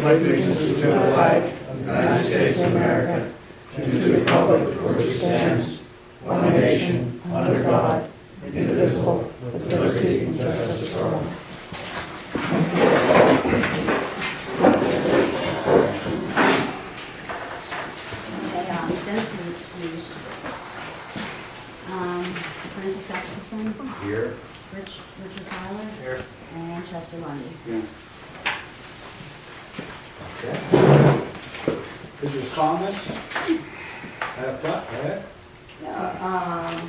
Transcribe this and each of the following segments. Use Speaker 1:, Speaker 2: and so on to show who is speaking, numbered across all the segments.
Speaker 1: Allegiance to the flag of the United States of America, and to the republic for which it stands, one nation, under God, indivisible, with liberty and justice for all.
Speaker 2: Dennis is excused. Francis Gustafson.
Speaker 1: Here.
Speaker 2: Richard Tyler.
Speaker 1: Here.
Speaker 2: And Chester Lundy.
Speaker 1: Yeah. Okay. Is there comments? Have thought, go ahead.
Speaker 3: Yeah,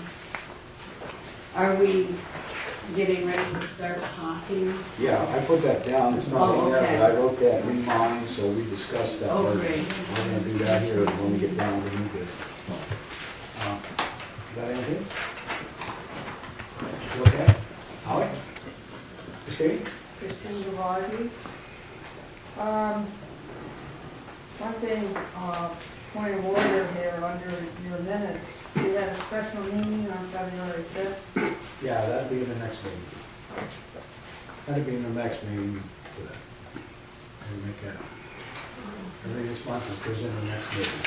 Speaker 3: are we getting ready to start talking?
Speaker 1: Yeah, I put that down, it's not in there,
Speaker 3: okay.
Speaker 1: but I wrote that in mine, so we discussed that.
Speaker 3: Oh,
Speaker 1: We're
Speaker 3: great.
Speaker 1: gonna do that here when we get down to new business. Got anything? You okay? Howie? Christine?
Speaker 4: Christine Gavardi. One thing, point of order here under your minutes. We had a special meeting on February 5th.
Speaker 1: Yeah, that'd be in the next meeting. That'd be in the next meeting for that. We'll make that. Every this month is presented in the next meeting.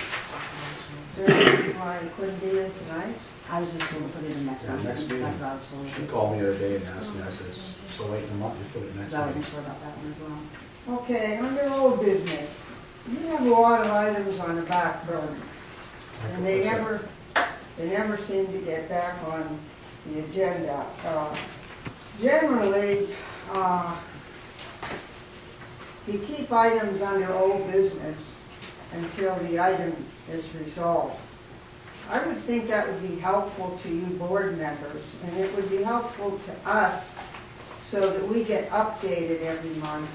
Speaker 4: Is there any reason why you couldn't be in tonight?
Speaker 2: I was just going to put it in next
Speaker 1: Yeah,
Speaker 2: month.
Speaker 1: next meeting.
Speaker 2: That's what I was told.
Speaker 1: She called me the other day and asked me, I said, so late in the month, just put it next
Speaker 2: Because I wasn't
Speaker 1: meeting.
Speaker 2: sure about that one as well.
Speaker 4: Okay, under old business, you have a lot of items on the back burner. And they never seem to get back on the agenda. Generally, you keep items under old business until the item is resolved. I would think that would be helpful to you board members, and it would be helpful to us so that we get updated every month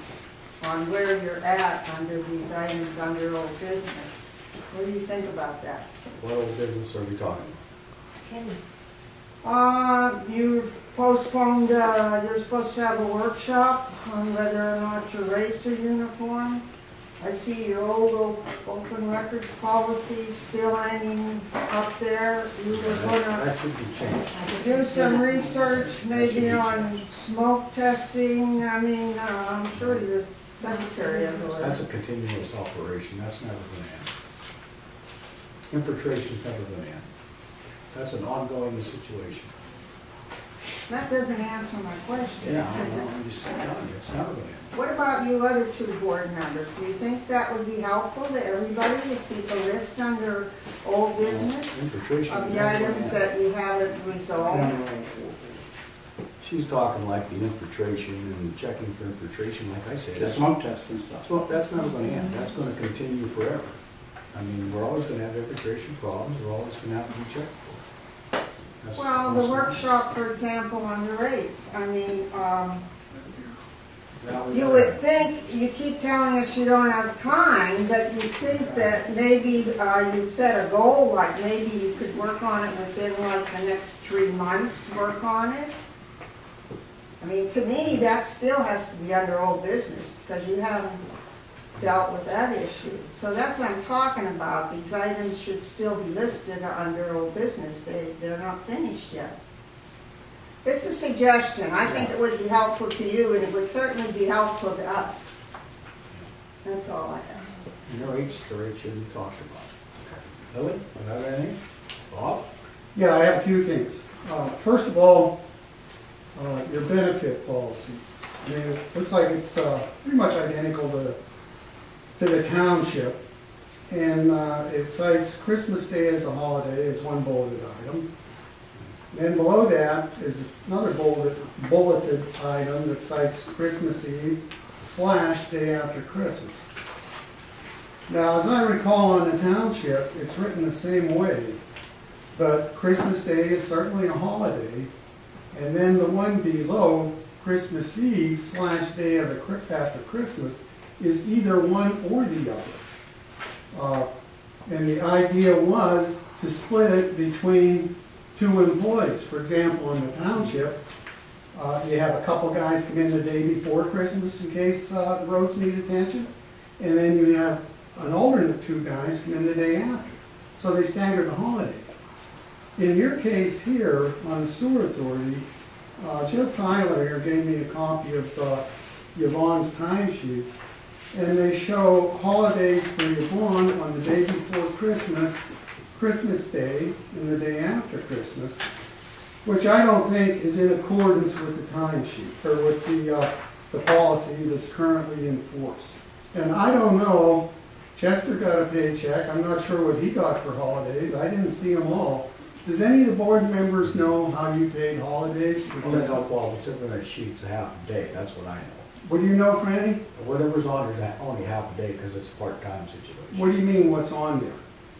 Speaker 4: on where you're at under these items under old business. What do you think about that?
Speaker 1: What old business are we talking
Speaker 4: You postponed, you're supposed to have a workshop on whether or not your rates are uniform. I see your old open records policy still hanging up there. You were gonna
Speaker 1: That should be changed.
Speaker 4: do some research maybe on smoke testing. I mean, I'm sure your secretary has a
Speaker 1: That's a
Speaker 4: list.
Speaker 1: continuous operation, that's never gonna end. Infiltration's never gonna end. That's an ongoing situation.
Speaker 4: That doesn't answer my question.
Speaker 1: Yeah, I know, I'm just telling you, it's never gonna end.
Speaker 4: What about you other two board members? Do you think that would be helpful to everybody to keep a list under old business
Speaker 1: Infiltration.
Speaker 4: of
Speaker 1: is
Speaker 4: the
Speaker 1: never gonna
Speaker 4: items
Speaker 1: end.
Speaker 4: that you haven't resolved?
Speaker 1: She's talking like the infiltration and checking for infiltration, like I said.
Speaker 5: The
Speaker 1: That's
Speaker 5: smoke test and stuff.
Speaker 1: That's never gonna end, that's gonna continue forever. I mean, we're always gonna have infiltration problems, we're always gonna have to be checked for. That's-
Speaker 4: Well, the
Speaker 1: that's-
Speaker 4: workshop, for example, on the rates, I mean,
Speaker 1: Now we
Speaker 4: you
Speaker 1: gotta-
Speaker 4: would think, you keep telling us you don't have time, but you'd think that maybe you'd set a goal, like maybe you could work on it within like the next 3 months, work on it. I mean, to me, that still has to be under old business, because you haven't dealt with that issue. So that's what I'm talking about. These items should still be listed under old business. They're not finished yet. It's a suggestion. I think it would be helpful to you, and it would certainly be helpful to us. That's all I have.
Speaker 1: And your rates, the rate should be talked about. Lily, you have anything? Bob?
Speaker 5: Yeah, I have a few things. First of all, your benefit policy. I mean, it looks like it's pretty much identical to the township. And it cites Christmas Day as a holiday as one bulleted item. Then below that is another bulleted item that cites Christmas Eve / day after Christmas. Now, as I recall on the township, it's written the same way, but Christmas Day is certainly a holiday, and then the one below, Christmas Eve / day of after Christmas, is either one or the other. And the idea was to split it between two employees. For example, in the township, you have a couple guys come in the day before Christmas in case the roads need attention, and then you have an alternate 2 guys come in the day after. So they stagger the holidays. In your case here on the sewer authority, Jeff Seiler here gave me a copy of Yvonne's timesheets, and they show holidays for Yvonne on the day before Christmas, Christmas Day, and the day after Christmas, which I don't think is in accordance with the timesheet, or with the policy that's currently in force. And I don't know, Chester got a paycheck, I'm not sure what he got for holidays, I didn't see them all. Does any of the board members know how you paid holidays?
Speaker 1: Well, that's all, well, whatever that sheet's a half a day, that's what I know.
Speaker 5: What do you know, Franny?
Speaker 1: Whatever's on there is only half a day because it's a part-time situation.
Speaker 5: What do you mean, what's on there?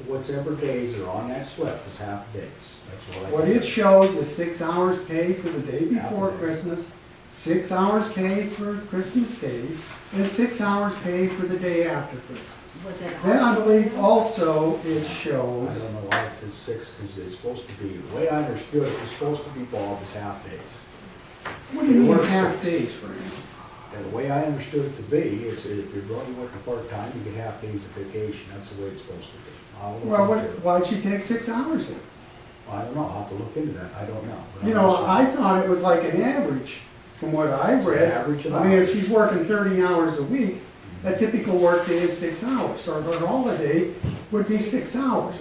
Speaker 1: Whatever days are on that slip is half days, that's what I.
Speaker 5: What it shows is 6 hours pay for the day before
Speaker 1: Half a day.
Speaker 5: Christmas, 6 hours pay for Christmas Day, and 6 hours pay for the day after Christmas.
Speaker 2: Was it?
Speaker 5: Then I believe also it
Speaker 1: I
Speaker 5: shows,
Speaker 1: don't know why it says 6, because it's supposed to be, the way I understood it, it's supposed to be Bob is half days.
Speaker 5: what do you mean
Speaker 1: Works.
Speaker 5: half days, Franny?
Speaker 1: And the way I understood it to be, it's if you're going to work a part-time, you get half days of vacation, that's the way it's supposed to be. I'll look
Speaker 5: Well,
Speaker 1: into it.
Speaker 5: why'd she take 6 hours then?
Speaker 1: I don't know, I'll have to look into that, I don't know. But
Speaker 5: You
Speaker 1: I'm
Speaker 5: know,
Speaker 1: just
Speaker 5: I
Speaker 1: saying,
Speaker 5: thought it was like an average, from what I
Speaker 1: it's an
Speaker 5: read.
Speaker 1: average of
Speaker 5: I mean, if
Speaker 1: hours.
Speaker 5: she's working 30 hours a week, a typical work day is 6 hours, so her holiday would be 6 hours.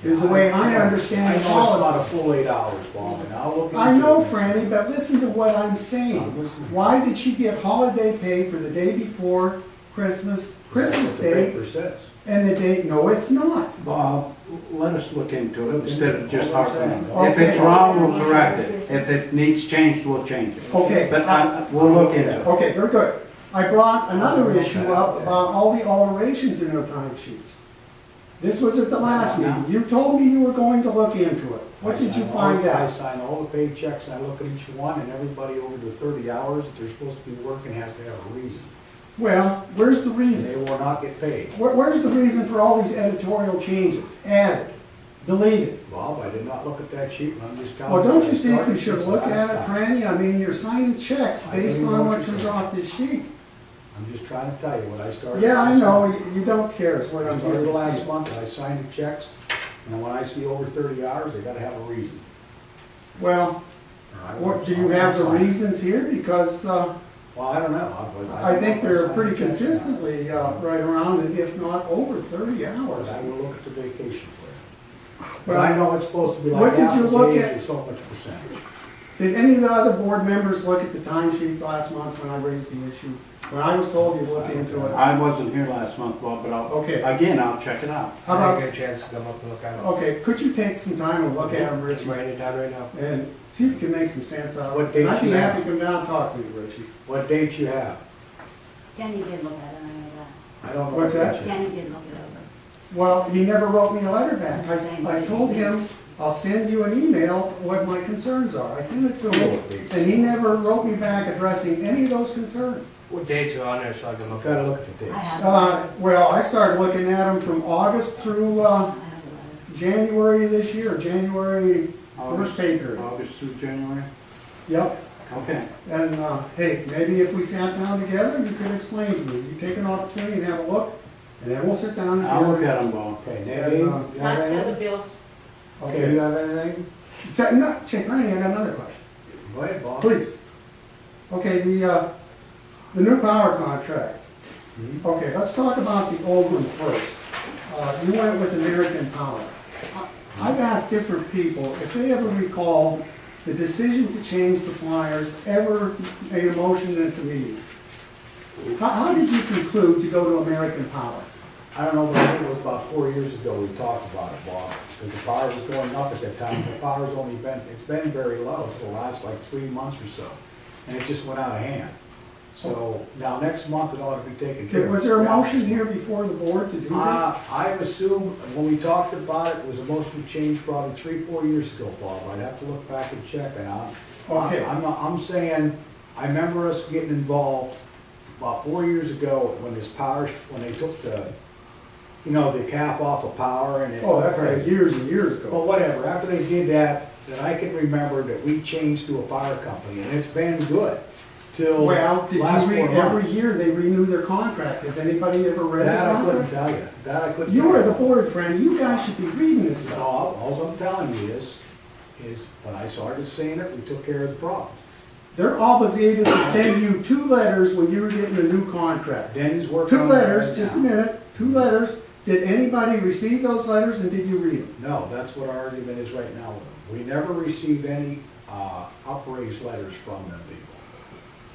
Speaker 5: Is the way I understand the
Speaker 1: I know it's not
Speaker 5: policy.
Speaker 1: a full 8 hours, Bob, and I'll look into it.
Speaker 5: I know, Franny, but listen to what I'm
Speaker 1: I'm
Speaker 5: saying.
Speaker 1: listening.
Speaker 5: Why did she get holiday pay for the day before Christmas, Christmas
Speaker 1: That's what the
Speaker 5: Day,
Speaker 1: paper says.
Speaker 5: and the day, no, it's not.
Speaker 6: Bob, let us look into it instead of just
Speaker 1: All I'm
Speaker 6: talking.
Speaker 1: saying.
Speaker 6: If it's
Speaker 5: Okay.
Speaker 6: wrong, we'll correct it. If it needs changed, we'll change it.
Speaker 5: Okay.
Speaker 6: But we'll look into it.
Speaker 5: Okay, very good. I brought another issue up about all the alterations in her timesheets. This was at the last meeting. You told me you were going to look into it. What did you find
Speaker 1: I
Speaker 5: out?
Speaker 1: sign all the paychecks and I look at each one, and everybody over the 30 hours that they're supposed to be working has to have a reason.
Speaker 5: Well, where's the
Speaker 1: And
Speaker 5: reason?
Speaker 1: they will not get paid.
Speaker 5: Where's the reason for all these editorial changes? Added, deleted.
Speaker 1: Bob, I did not look at that sheet, and I'm just telling
Speaker 5: Well,
Speaker 1: you.
Speaker 5: don't
Speaker 1: I
Speaker 5: you think you
Speaker 1: started
Speaker 5: should
Speaker 1: since
Speaker 5: look
Speaker 1: last
Speaker 5: at it,
Speaker 1: time.
Speaker 5: Franny? I mean, you're signing checks
Speaker 1: I don't
Speaker 5: based
Speaker 1: even know
Speaker 5: on
Speaker 1: what
Speaker 5: what
Speaker 1: you're
Speaker 5: comes
Speaker 1: saying.
Speaker 5: off this sheet.
Speaker 1: I'm just trying to tell you what I started.
Speaker 5: Yeah, I
Speaker 1: last
Speaker 5: know,
Speaker 1: month.
Speaker 5: you don't care is what
Speaker 1: I
Speaker 5: I'm
Speaker 1: started
Speaker 5: getting.
Speaker 1: last month, and I signed the checks, and when I see over 30 hours, they gotta have a reason.
Speaker 5: Well,
Speaker 1: Or I
Speaker 5: what,
Speaker 1: won't-
Speaker 5: do you
Speaker 1: I won't
Speaker 5: have the
Speaker 1: sign it.
Speaker 5: reasons here? Because,
Speaker 1: Well, I don't know.
Speaker 5: I think
Speaker 1: don't know
Speaker 5: they're
Speaker 1: if I
Speaker 5: pretty
Speaker 1: signed the checks or not.
Speaker 5: consistently, right around, and if not over 30 hours.
Speaker 1: But I will look at the vacation for you. But
Speaker 5: Well,
Speaker 1: I know it's supposed to be
Speaker 5: what
Speaker 1: like
Speaker 5: did
Speaker 1: half
Speaker 5: you
Speaker 1: a
Speaker 5: look
Speaker 1: day
Speaker 5: at?
Speaker 1: or so much percentage.
Speaker 5: Did any of the other board members look at the timesheets last month when I raised the issue? When I was told you'd look into it?
Speaker 6: I wasn't here last month, Bob, but
Speaker 5: Okay.
Speaker 6: I'll check it out.
Speaker 5: How
Speaker 7: I didn't
Speaker 5: about,
Speaker 7: get a chance to come up and look at it.
Speaker 5: okay, could you take some time and look at them,
Speaker 7: I'm
Speaker 5: Richie?
Speaker 7: writing it down right now.
Speaker 5: And see if you can make some sense out of
Speaker 1: What
Speaker 5: it.
Speaker 1: date
Speaker 5: And I'd be
Speaker 1: you have?
Speaker 5: happy to come down and talk to you, Richie.
Speaker 1: What date you have?
Speaker 2: Denny did look at it, I know
Speaker 1: I don't know.
Speaker 5: What's
Speaker 1: what
Speaker 5: that?
Speaker 1: date
Speaker 2: that.
Speaker 1: you have.
Speaker 2: Denny did look it over.
Speaker 5: Well, he never wrote me a letter back. I told him, I'll send you an email what my concerns are. I sent it to him, and he never wrote me back addressing any of those concerns.
Speaker 7: What dates are on there so I can
Speaker 1: I've
Speaker 7: look
Speaker 1: got to
Speaker 7: at it?
Speaker 1: look at the
Speaker 2: I
Speaker 1: dates.
Speaker 2: have,
Speaker 5: Well, I started looking at them from August through,
Speaker 2: I have the letter.
Speaker 5: January of this year, January first pay period.
Speaker 6: August through January?
Speaker 5: Yep,
Speaker 6: Okay.
Speaker 5: and, hey, maybe if we sat down together, you could explain to me. You take an opportunity and have a look, and then we'll sit down
Speaker 6: I'll look
Speaker 5: together.
Speaker 6: at them, Bob.
Speaker 1: Okay,
Speaker 5: And,
Speaker 1: Nadine, you have
Speaker 8: That's the other
Speaker 1: anything?
Speaker 8: bills.
Speaker 1: Okay, you have anything?
Speaker 5: No, check, Randy, I got another question.
Speaker 1: Go ahead, Bob.
Speaker 5: Please. Okay, the new power contract.
Speaker 1: Mhm.
Speaker 5: Okay, let's talk about the old one first. You went with American Power. I've asked different people if they ever recall the decision to change suppliers ever made a motion into meetings. How did you conclude to go to American Power?
Speaker 1: I don't know, but I think it was about 4 years ago we talked about it, Bob, because the power was going up at that time. The power's only been, it's been very low for the last like 3 months or so, and it just went out of hand. So now next month it ought to be taken care of.
Speaker 5: Was there a motion here before the board to do that?
Speaker 1: I assume, when we talked about it, it was a motion to change probably 3, 4 years ago, Bob. I'd have to look back and check, and
Speaker 5: Okay.
Speaker 1: I'm saying, I remember us getting involved about 4 years ago when when they took the cap off of power and it.
Speaker 5: Oh, that's like years and years
Speaker 1: Well,
Speaker 5: ago.
Speaker 1: whatever, after they did that, then I can remember that we changed to a power company, and it's been good till
Speaker 5: Well, did
Speaker 1: last
Speaker 5: you
Speaker 1: 4
Speaker 5: read,
Speaker 1: months.
Speaker 5: every year they renew their contract. Has anybody ever read the
Speaker 1: That I couldn't
Speaker 5: contract?
Speaker 1: tell you, that I couldn't.
Speaker 5: You
Speaker 1: tell
Speaker 5: are the board, friend. You guys should be reading this
Speaker 1: No,
Speaker 5: stuff.
Speaker 1: all I'm telling you is, is, when I started seeing it, we took care of the problems.
Speaker 5: They're obligated to send you 2 letters when you were getting a new contract.
Speaker 1: Denny's working
Speaker 5: 2
Speaker 1: on that
Speaker 5: letters,
Speaker 1: right
Speaker 5: just a
Speaker 1: now.
Speaker 5: minute, 2 letters. Did anybody receive those letters and did you read them?
Speaker 1: No, that's what our argument is right now. We never received any upraised letters from them people.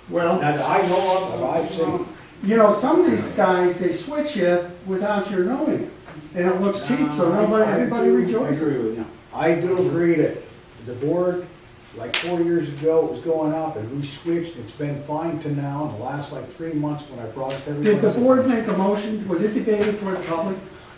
Speaker 5: Well,
Speaker 1: Now, that I know of, that I've seen.
Speaker 5: you know, some of these guys, they switch you without your knowing it. And it looks cheap, so nobody, everybody
Speaker 6: I
Speaker 5: rejoices.
Speaker 6: agree with you.
Speaker 1: I do agree that the board, like 4 years ago, it was going up and we switched. It's been fine to now in the last like 3 months when I brought it to everybody.
Speaker 5: Did the board make a motion? Was it debated for the public?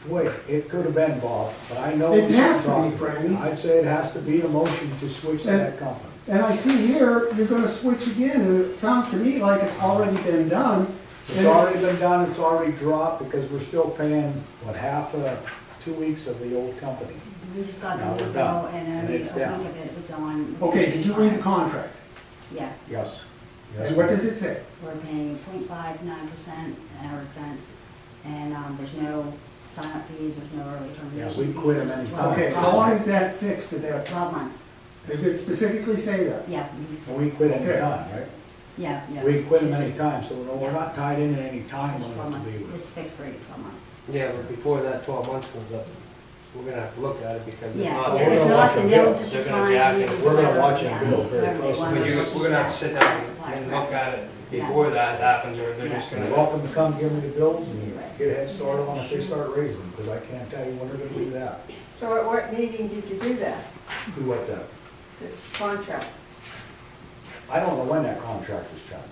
Speaker 1: Wait, it could have been, Bob, but I know.
Speaker 5: It has to be,
Speaker 1: it's-
Speaker 5: Franny.
Speaker 1: I'd say it has to be a motion to switch to that company.
Speaker 5: And I see here, you're gonna switch again, and it sounds to me like it's already been done.
Speaker 1: It's
Speaker 5: And
Speaker 1: already been done, it's already dropped because we're still paying, what, half of 2 weeks of the old company.
Speaker 2: We just got
Speaker 1: Now
Speaker 2: the
Speaker 1: we're
Speaker 2: new
Speaker 1: done,
Speaker 2: bill and
Speaker 1: and
Speaker 2: only a
Speaker 1: it's
Speaker 2: week
Speaker 1: down.
Speaker 2: of it was on.
Speaker 5: Okay, did you read the contract?
Speaker 2: Yeah,
Speaker 1: Yes. Yes,
Speaker 5: And what
Speaker 1: we
Speaker 5: does
Speaker 1: did.
Speaker 5: it say?
Speaker 2: we're paying 0.59% hour cents, and there's no sign-up fees, there's no early termination.
Speaker 1: Yeah, we
Speaker 2: fees,
Speaker 1: quit 'em
Speaker 2: it's
Speaker 1: any
Speaker 2: 12
Speaker 5: Okay, how long is that fixed to that?
Speaker 2: 12 months,
Speaker 5: Does it specifically say that?
Speaker 2: yeah,
Speaker 1: And we quit any
Speaker 5: Okay.
Speaker 1: time, right?
Speaker 2: yeah, yeah.
Speaker 1: We quit them any time, so no, we're not tied in at any time
Speaker 2: It's 12
Speaker 1: when it
Speaker 2: months,
Speaker 1: to be with.
Speaker 2: it's fixed for 12 months.
Speaker 7: Yeah, but before that 12 months comes up, we're gonna have to look at it because if
Speaker 2: Yeah,
Speaker 7: not,
Speaker 2: yeah,
Speaker 1: we're
Speaker 2: if
Speaker 1: gonna
Speaker 2: not,
Speaker 1: watch
Speaker 2: then
Speaker 1: them
Speaker 2: they'll
Speaker 1: bill.
Speaker 2: just
Speaker 7: They're gonna
Speaker 2: assign.
Speaker 7: jack
Speaker 2: you
Speaker 7: it.
Speaker 2: to
Speaker 1: We're gonna
Speaker 2: whatever,
Speaker 1: watch them
Speaker 2: yeah,
Speaker 1: bill very
Speaker 2: whatever they
Speaker 1: closely.
Speaker 2: want
Speaker 7: But
Speaker 2: to
Speaker 7: we're gonna have to sit down and look at it before that happens, or they're just
Speaker 1: You're
Speaker 7: gonna.
Speaker 1: welcome to come give me the bills and get a head start on if they start raising them, because I can't tell you when they're gonna do that.
Speaker 4: So at what meeting did you do that,
Speaker 1: Do what that?
Speaker 4: this contract?
Speaker 1: I don't know when that contract was signed.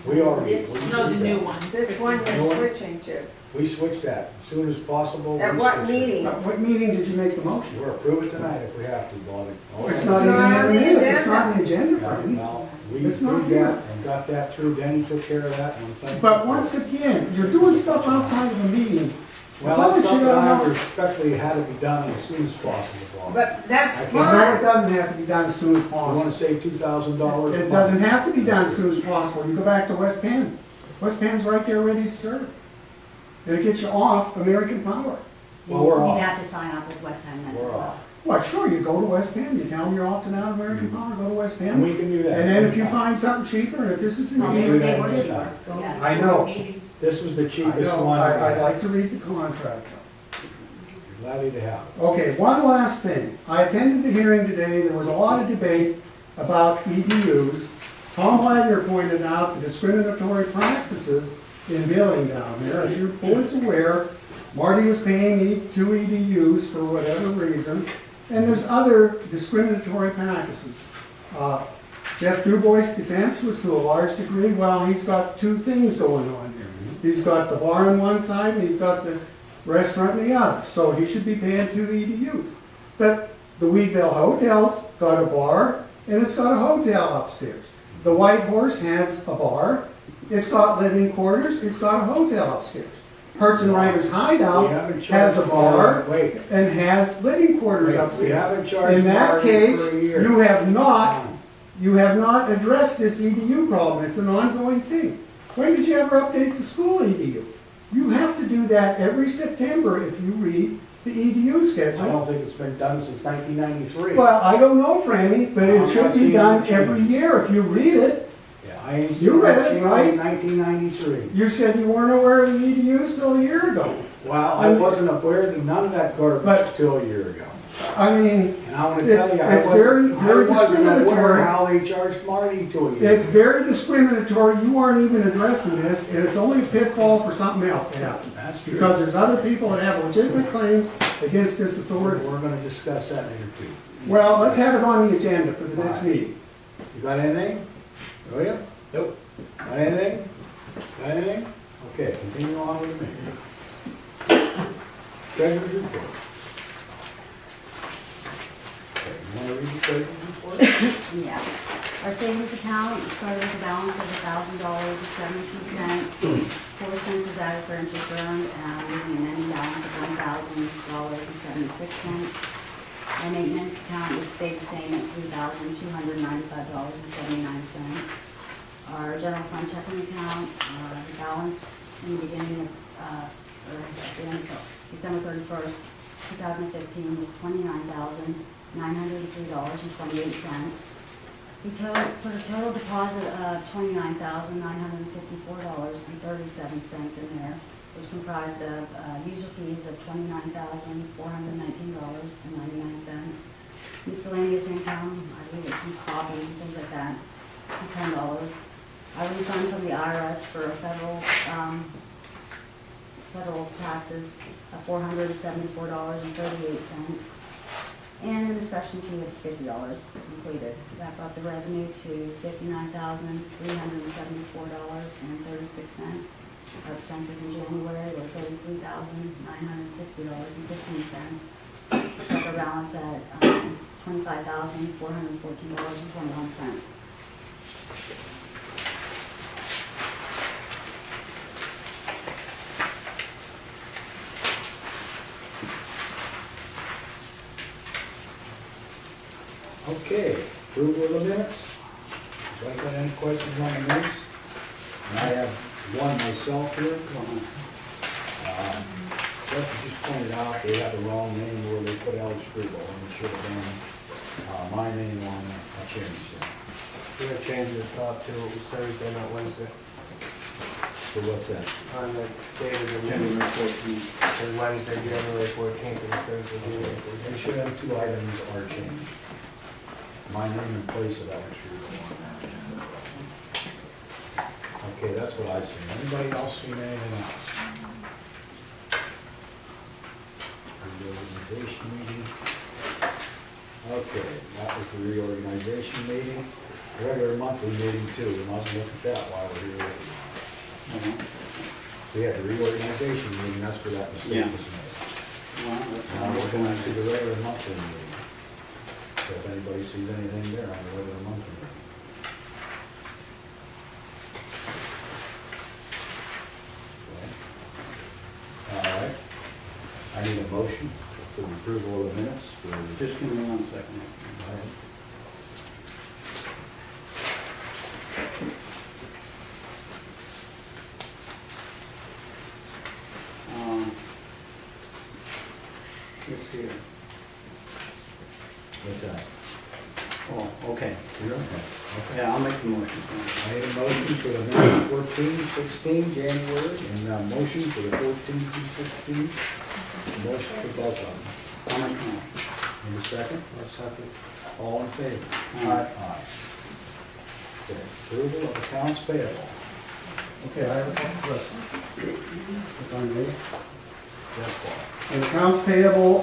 Speaker 1: We already.
Speaker 8: This,
Speaker 1: we
Speaker 8: no, the
Speaker 1: did
Speaker 8: new
Speaker 1: that.
Speaker 8: one.
Speaker 4: This one
Speaker 1: New
Speaker 4: you're
Speaker 1: one?
Speaker 4: switching to?
Speaker 1: We switched that as soon as possible.
Speaker 4: At
Speaker 1: we
Speaker 4: what
Speaker 1: switched it.
Speaker 4: meeting?
Speaker 5: What meeting did you make the motion?
Speaker 1: We'll approve it tonight if we have to, Bobby. Oh,
Speaker 5: It's
Speaker 1: yeah.
Speaker 5: not even
Speaker 4: not on
Speaker 5: in
Speaker 4: the
Speaker 5: the minute, it's
Speaker 4: agenda.
Speaker 5: not on the agenda,
Speaker 1: Yeah,
Speaker 5: Franny.
Speaker 1: well, we
Speaker 5: It's not
Speaker 1: approved
Speaker 5: here.
Speaker 1: that and got that through. Denny took care of that one thing.
Speaker 5: But once again, you're doing stuff outside of a meeting.
Speaker 1: Well,
Speaker 5: Public
Speaker 1: that's
Speaker 5: should
Speaker 1: something I
Speaker 5: know.
Speaker 1: respectfully had to be done as soon as possible, Bob.
Speaker 4: But that's
Speaker 1: I can't-
Speaker 5: No, it
Speaker 4: fine.
Speaker 5: doesn't have to be done as soon as
Speaker 1: You wanna
Speaker 5: possible.
Speaker 1: save $2,000?
Speaker 5: It doesn't have to be done as soon as possible. You go back to West Penn. West Penn's right there ready to serve. And it gets you off American Power.
Speaker 1: Well, we're
Speaker 2: You'd
Speaker 1: off.
Speaker 2: have to sign up with West Penn then.
Speaker 1: We're off.
Speaker 5: Well, sure, you go to West Penn, you tell them you're opting out of American Power, go to West
Speaker 1: And
Speaker 5: Penn.
Speaker 1: we can do that.
Speaker 5: And then if you find something cheaper, and if this is in
Speaker 2: Well,
Speaker 1: Yeah,
Speaker 2: they
Speaker 5: the
Speaker 2: were,
Speaker 1: we
Speaker 2: they
Speaker 1: gotta
Speaker 2: were
Speaker 1: do
Speaker 2: cheaper,
Speaker 1: that.
Speaker 2: yeah.
Speaker 5: I know.
Speaker 1: This was the
Speaker 5: I
Speaker 1: cheapest
Speaker 5: know,
Speaker 1: one.
Speaker 5: I'd like to read the contract.
Speaker 1: Glad to have it.
Speaker 5: Okay, one last thing. I attended the hearing today, there was a lot of debate about EDUs. Tom Wagner pointed out the discriminatory practices in billing down there. As your board's aware, Marty was paying 2 EDUs for whatever reason, and there's other discriminatory practices. Jeff Dubois' defense was to a large degree, well, he's got 2 things going on here. He's got the bar on one side and he's got the restaurant on the other, so he should be paying 2 EDUs. But the Weedville Hotel's got a bar and it's got a hotel upstairs. The White Horse has a bar, it's got living quarters, it's got a hotel upstairs. Hertz and Ryder's
Speaker 1: We
Speaker 5: Hideout
Speaker 1: haven't
Speaker 5: has a
Speaker 1: charged
Speaker 5: bar
Speaker 1: Wait,
Speaker 5: and has living quarters
Speaker 1: wait, we
Speaker 5: upstairs.
Speaker 1: haven't charged
Speaker 5: In that
Speaker 1: Marty
Speaker 5: case,
Speaker 1: for a year.
Speaker 5: you have not addressed this EDU problem. It's an ongoing thing. When did you ever update the school EDU? You have to do that every September if you read the EDU
Speaker 1: I don't
Speaker 5: schedule.
Speaker 1: think it's been done since 1993.
Speaker 5: Well, I don't know, Franny, but it
Speaker 1: I'm
Speaker 5: should
Speaker 1: not
Speaker 5: be
Speaker 1: seeing
Speaker 5: done
Speaker 1: any
Speaker 5: every
Speaker 1: changes.
Speaker 5: year if you read it.
Speaker 1: Yeah, I ain't
Speaker 5: You
Speaker 1: seen
Speaker 5: read
Speaker 1: that
Speaker 5: it,
Speaker 1: since
Speaker 5: right?
Speaker 1: 1993.
Speaker 5: You said you weren't aware of the EDUs till a year ago.
Speaker 1: Well, I wasn't aware of none of that garbage
Speaker 5: But-
Speaker 1: till a year ago.
Speaker 5: I mean,
Speaker 1: And I wanna
Speaker 5: It's-
Speaker 1: tell you,
Speaker 5: it's very
Speaker 1: I wasn't aware
Speaker 5: discriminatory.
Speaker 1: how they charged Marty to a year.
Speaker 5: it's very discriminatory. You aren't even addressing this, and it's only a pitfall for something else to happen.
Speaker 1: That's true.
Speaker 5: Because there's other people that have legitimate claims against this authority.
Speaker 1: We're gonna discuss that later too.
Speaker 5: Well, let's have it on the agenda for the next meeting.
Speaker 1: You got anything? Oh, yeah?
Speaker 7: Nope.
Speaker 1: Got anything? Got anything? Okay, continue on with me. Treasurer's report. Okay, you wanna read the treasurer's report?
Speaker 2: Yeah. Our savings account started with a balance of $1,000.72. 4 cents was added for interest earned, leaving an ending balance of $1,000.76. Our maintenance account would stay the same at $3,295.79. Our general fund checking account, the balance in the beginning of, or at the end of December 31st 2015 was $29,903.28. He put a total deposit of $29,954.37 in there, which comprised of user fees of $29,419.99, miscellaneous income, I believe it's some copies and things like that, $10, a refund from the IRS for federal taxes of $474.38, and an inspection fee of $50 completed. That brought the revenue to $59,374.36. Our expenses in January were $33,960.15. Check our balance at $25,414.21.
Speaker 1: Okay, approval of the minutes. Anybody got any questions on the minutes? And I have one myself here. Jeff just pointed out they have the wrong name where they put Alex Frigo, and it should have been my name on it. I changed it.
Speaker 7: We're gonna change the top to it was Thursday, not Wednesday.
Speaker 1: So what's that?
Speaker 7: On the date of the meeting, so Wednesday, January 14th, and Thursday, January 14th.
Speaker 1: They should have two items are changed. My name in place of Alex Frigo. Okay, that's what I see. Anybody else seen anything else? Reorganization meeting. Okay, that was the reorganization meeting. Regular monthly meeting too. We must look at that while we're here. We had the reorganization meeting, that's where that mistake
Speaker 6: Yeah.
Speaker 1: was made. Now we're going to the regular monthly meeting. So if anybody sees anything there on the regular monthly meeting. All right. I need a motion for the approval of the minutes for.
Speaker 6: Just give me 1 second.
Speaker 1: Go ahead.
Speaker 6: This here.
Speaker 1: What's that?
Speaker 6: Oh, okay.
Speaker 1: You're okay. Okay.
Speaker 6: Yeah, I'll make the motion.
Speaker 1: I need a motion for the minutes 14, 16, January, and a motion for the 14 through 16. Motion for both of them.
Speaker 6: I'll make the motion.
Speaker 1: Need a second?
Speaker 7: I'll second.
Speaker 1: All in favor?
Speaker 6: Aye.
Speaker 1: Aye. Okay, approval of accounts payable.
Speaker 5: Okay, I have a couple questions. If I may.
Speaker 1: Yes, Paul.
Speaker 5: In accounts payable,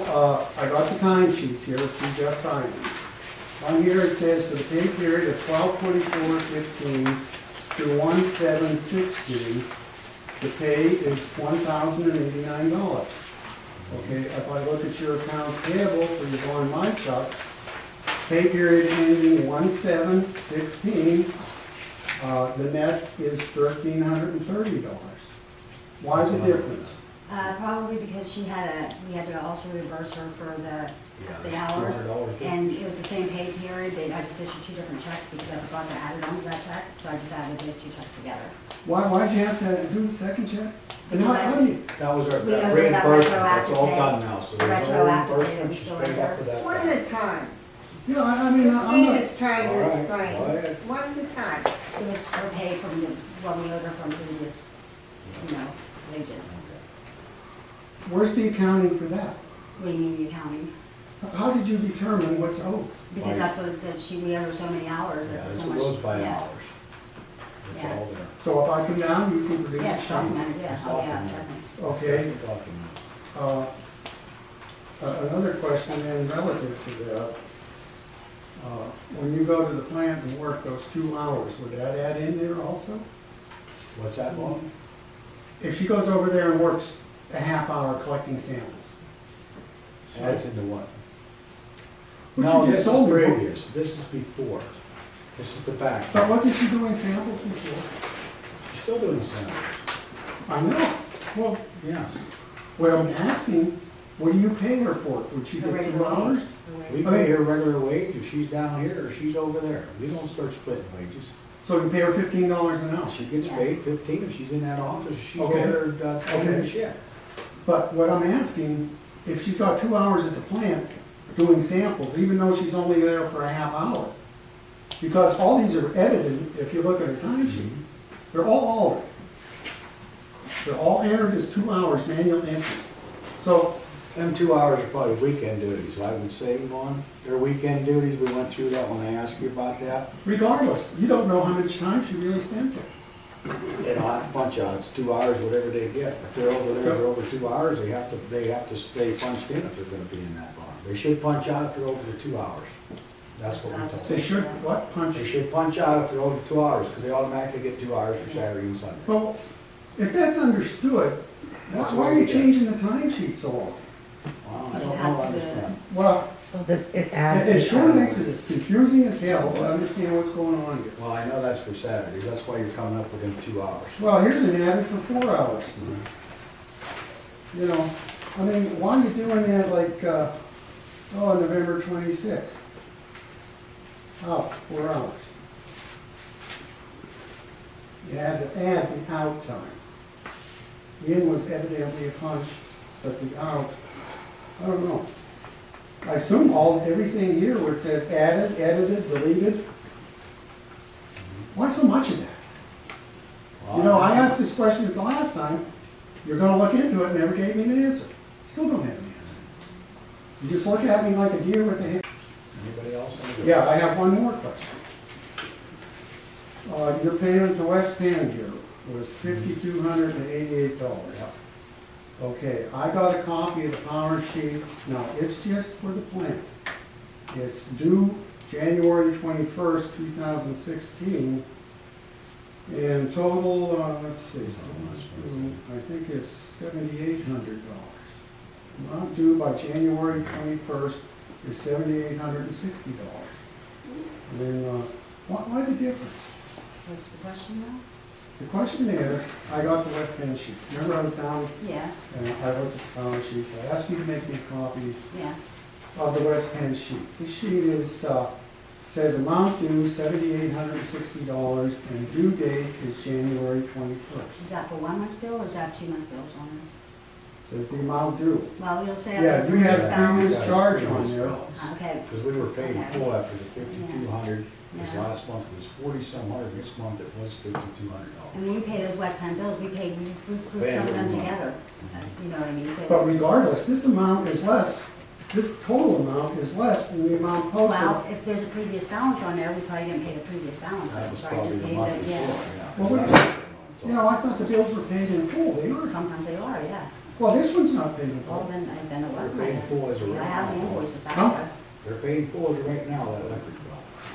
Speaker 5: I got the time sheets here, which you just signed. On here it says for the pay period of 12/24/15 through 1/7/16, the pay is $1,089. Okay, if I look at your accounts payable for your bond my truck, pay period ending 1/7/16, the net is $1,330. Why the difference?
Speaker 2: Probably because we had to also reimburse her for the hours.
Speaker 1: $200
Speaker 2: And it was the same pay period, I just issued 2 different checks because I forgot to add it onto that check, so I just added those 2 checks together.
Speaker 5: Why'd you have to do the second check? And
Speaker 2: Because
Speaker 5: how do you,
Speaker 1: That was our
Speaker 2: We
Speaker 1: that
Speaker 2: owe that
Speaker 1: reimbursement, that's
Speaker 2: retroactive
Speaker 1: all
Speaker 2: pay.
Speaker 1: done now, so there's no
Speaker 2: Retroactive pay
Speaker 1: reimbursement,
Speaker 2: we
Speaker 1: she's
Speaker 2: still
Speaker 1: paid up
Speaker 2: have.
Speaker 1: for that.
Speaker 4: One at a time.
Speaker 5: you know, I mean, I'm
Speaker 4: Christine
Speaker 5: not,
Speaker 4: is trying
Speaker 1: All
Speaker 4: to
Speaker 1: right,
Speaker 4: explain.
Speaker 1: go ahead.
Speaker 4: One at a time.
Speaker 2: It was her pay from what we owed her from previous, wages.
Speaker 5: where's the accounting for that?
Speaker 2: What do you mean the accounting?
Speaker 5: How did you determine what's owed?
Speaker 2: Because
Speaker 1: Right.
Speaker 2: that's what, we owe her so many hours,
Speaker 1: Yeah,
Speaker 2: it was
Speaker 1: this
Speaker 2: so much.
Speaker 1: goes by
Speaker 2: yeah.
Speaker 1: hours. It's
Speaker 2: Yeah.
Speaker 1: all there.
Speaker 5: So if I come down, you can produce
Speaker 2: Yeah,
Speaker 5: a
Speaker 2: it's
Speaker 5: statement.
Speaker 2: documented, yeah,
Speaker 1: It's
Speaker 2: oh, yeah,
Speaker 1: documented.
Speaker 2: definitely.
Speaker 5: Okay,
Speaker 1: Document.
Speaker 5: another question then relative to that. When you go to the plant and work those 2 hours, would that add in there also?
Speaker 1: What's that, Bob?
Speaker 5: If she goes over there and works a half hour collecting samples?
Speaker 1: Adds into what?
Speaker 5: Which
Speaker 1: No,
Speaker 5: you
Speaker 1: this
Speaker 5: just
Speaker 1: is
Speaker 5: told me.
Speaker 1: previous, this is before. This is the back.
Speaker 5: But wasn't she doing samples before?
Speaker 1: She's still doing samples.
Speaker 5: I know. Well,
Speaker 1: Yes.
Speaker 5: what I'm asking, what do you pay her for? Would she
Speaker 2: The
Speaker 5: get
Speaker 2: rate
Speaker 5: 2
Speaker 2: of
Speaker 5: hours?
Speaker 2: wage, the
Speaker 1: We
Speaker 2: wage.
Speaker 1: pay her regular wage if she's down here or she's over there. We don't start splitting wages.
Speaker 5: So you pay her $15 an hour?
Speaker 1: She gets
Speaker 2: Yeah.
Speaker 1: paid 15 if she's in that office, she's
Speaker 5: Okay.
Speaker 1: over there cleaning the
Speaker 5: Okay.
Speaker 1: shit.
Speaker 5: But what I'm asking, if she's got 2 hours at the plant doing samples, even though she's only there for a half hour. Because all these are edited, if you look at her timesheet, they're all altered. They're all entered as 2 hours manual entries. So,
Speaker 1: Them 2 hours are probably weekend duties, I would say, Vaughn. They're weekend duties, we went through that when I asked you about that.
Speaker 5: regardless, you don't know how much time she really spent there.
Speaker 1: They don't have to punch out, it's 2 hours, whatever they get. If they're over there, they're over 2 hours, they have to stay punched in if they're gonna be in that barn. They should punch out if they're over the 2 hours. That's what we told
Speaker 5: They
Speaker 1: them.
Speaker 5: should, what, punch?
Speaker 1: They should punch out if they're over 2 hours, because they automatically get 2 hours for Saturday and Sunday.
Speaker 5: Well, if that's understood,
Speaker 1: That's
Speaker 5: why
Speaker 1: what
Speaker 5: are you
Speaker 1: we did.
Speaker 5: changing the timesheet so often?
Speaker 1: Well, I
Speaker 2: You
Speaker 1: don't
Speaker 2: have
Speaker 1: know, I
Speaker 2: to do
Speaker 1: understand.
Speaker 5: Well,
Speaker 8: So that it
Speaker 5: it
Speaker 8: adds.
Speaker 5: sure makes it confusing as hell to understand what's going on here.
Speaker 1: Well, I know that's for Saturdays, that's why you're coming up within 2 hours.
Speaker 5: Well, here's an added for 4 hours. You know, I mean, why are you doing that like, November 26th? Out, 4 hours. You had to add the out time. In was evidently a punch, but the out, I don't know. I assume everything here where it says added, edited, deleted. Why so much of that? You know, I asked this question at the last time, you're gonna look into it, never gave me an answer. Still don't have an answer. You just look at me like a deer with a head.
Speaker 1: Anybody else want to go?
Speaker 5: Yeah, I have one more question. Your payment to West Penn here was $5,288. Okay, I got a copy of the power sheet. Now, it's just for the plant. It's due January 21st, 2016. And total, let's see, I think it's $7,800. Amount due by January 21st is $7,860. And then, why the difference?
Speaker 2: What's the question now?
Speaker 5: The question is, I got the West Penn sheet. Remember I was down
Speaker 2: Yeah,
Speaker 5: and I looked at the power sheets. I asked you to make me a copy
Speaker 2: yeah.
Speaker 5: of the West Penn sheet. This sheet is, says amount due $7,860 and due date is January 21st.
Speaker 2: Is that for 1 month's bill or is that 2 months' bills on it?
Speaker 5: Says the amount due.
Speaker 2: Well, you'll say.
Speaker 5: Yeah,
Speaker 2: after
Speaker 5: do have
Speaker 2: previous
Speaker 5: previous
Speaker 2: balance.
Speaker 5: charge on there.
Speaker 2: Okay,
Speaker 1: Because we were paid
Speaker 2: Okay.
Speaker 1: full after the 5,200, this
Speaker 2: Yeah.
Speaker 1: last month was 40-some hundred, this month it was $5,200.
Speaker 2: and when we pay those West Penn bills, we grouped some of them
Speaker 1: every month.
Speaker 2: together. You know what I mean? So,
Speaker 5: But regardless, this amount is less, this total amount is less than the amount posted.
Speaker 2: well, if there's a previous balance on there, we probably didn't pay the previous balance.
Speaker 1: That was
Speaker 2: So I
Speaker 1: probably
Speaker 2: just
Speaker 1: the
Speaker 2: paid
Speaker 1: month
Speaker 2: the,
Speaker 1: before,
Speaker 2: yeah.
Speaker 1: yeah.
Speaker 5: Well, what-
Speaker 1: That's-
Speaker 5: You know, I thought the bills were paid in full. They aren't.
Speaker 2: Sometimes they are, yeah.
Speaker 5: Well, this one's not paid in
Speaker 2: Well,
Speaker 5: full.
Speaker 2: then it wasn't.
Speaker 1: They're paying full as a
Speaker 2: I have the
Speaker 1: rent.
Speaker 2: invoices back
Speaker 5: Huh?
Speaker 2: there.
Speaker 1: They're paying full right now, that electric bill.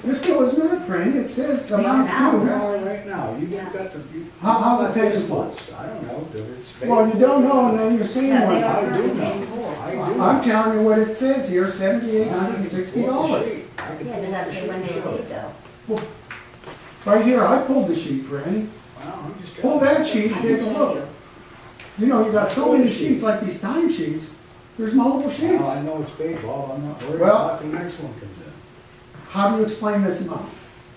Speaker 5: This bill is not, Franny. It says the
Speaker 2: They are
Speaker 5: amount
Speaker 2: now.
Speaker 5: due.
Speaker 1: They are right now, you get that,
Speaker 5: How's it paid in
Speaker 1: this
Speaker 5: full?
Speaker 1: month? I don't know, if it's paid.
Speaker 5: Well, you don't know, and then you're saying
Speaker 2: No, they
Speaker 5: what?
Speaker 2: are
Speaker 1: I do
Speaker 2: currently
Speaker 1: know.
Speaker 2: paying full.
Speaker 1: I do.
Speaker 5: I'm telling you what it says here, $7,860.
Speaker 2: Yeah, does that say when they were paid though?
Speaker 5: Right here, I pulled the sheet, Franny.
Speaker 1: Well, I'm just.
Speaker 5: Pull that sheet
Speaker 2: I
Speaker 5: and
Speaker 2: can
Speaker 5: take a
Speaker 2: show
Speaker 5: look.
Speaker 2: you.
Speaker 5: You know, you got so many sheets, like these time sheets, there's multiple sheets.
Speaker 1: Well, I know it's paid, Bob, I'm not worried
Speaker 5: Well-
Speaker 1: about the next one comes
Speaker 5: How do you explain this amount?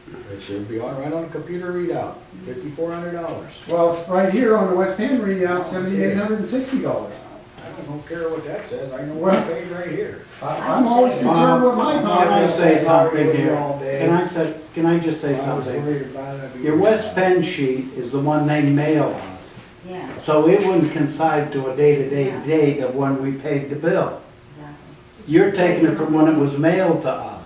Speaker 1: in. It should be right on the computer readout, $5,400.
Speaker 5: Well, it's right here on the West Penn readout, $7,860.
Speaker 1: I don't care what that says, I know
Speaker 5: Well-
Speaker 1: what's paid right here.
Speaker 5: I'm always concerned with my
Speaker 6: Can
Speaker 5: pocket.
Speaker 6: I say something here?
Speaker 1: All day.
Speaker 6: Can I just say
Speaker 1: I was
Speaker 6: something?
Speaker 1: worried about it. I'd be
Speaker 6: Your West Penn sheet is the one they mail us.
Speaker 2: Yeah,
Speaker 6: So it wouldn't coincide to a day-to-day date of when we paid the bill.
Speaker 2: exactly.
Speaker 6: You're taking it from when it was mailed to us.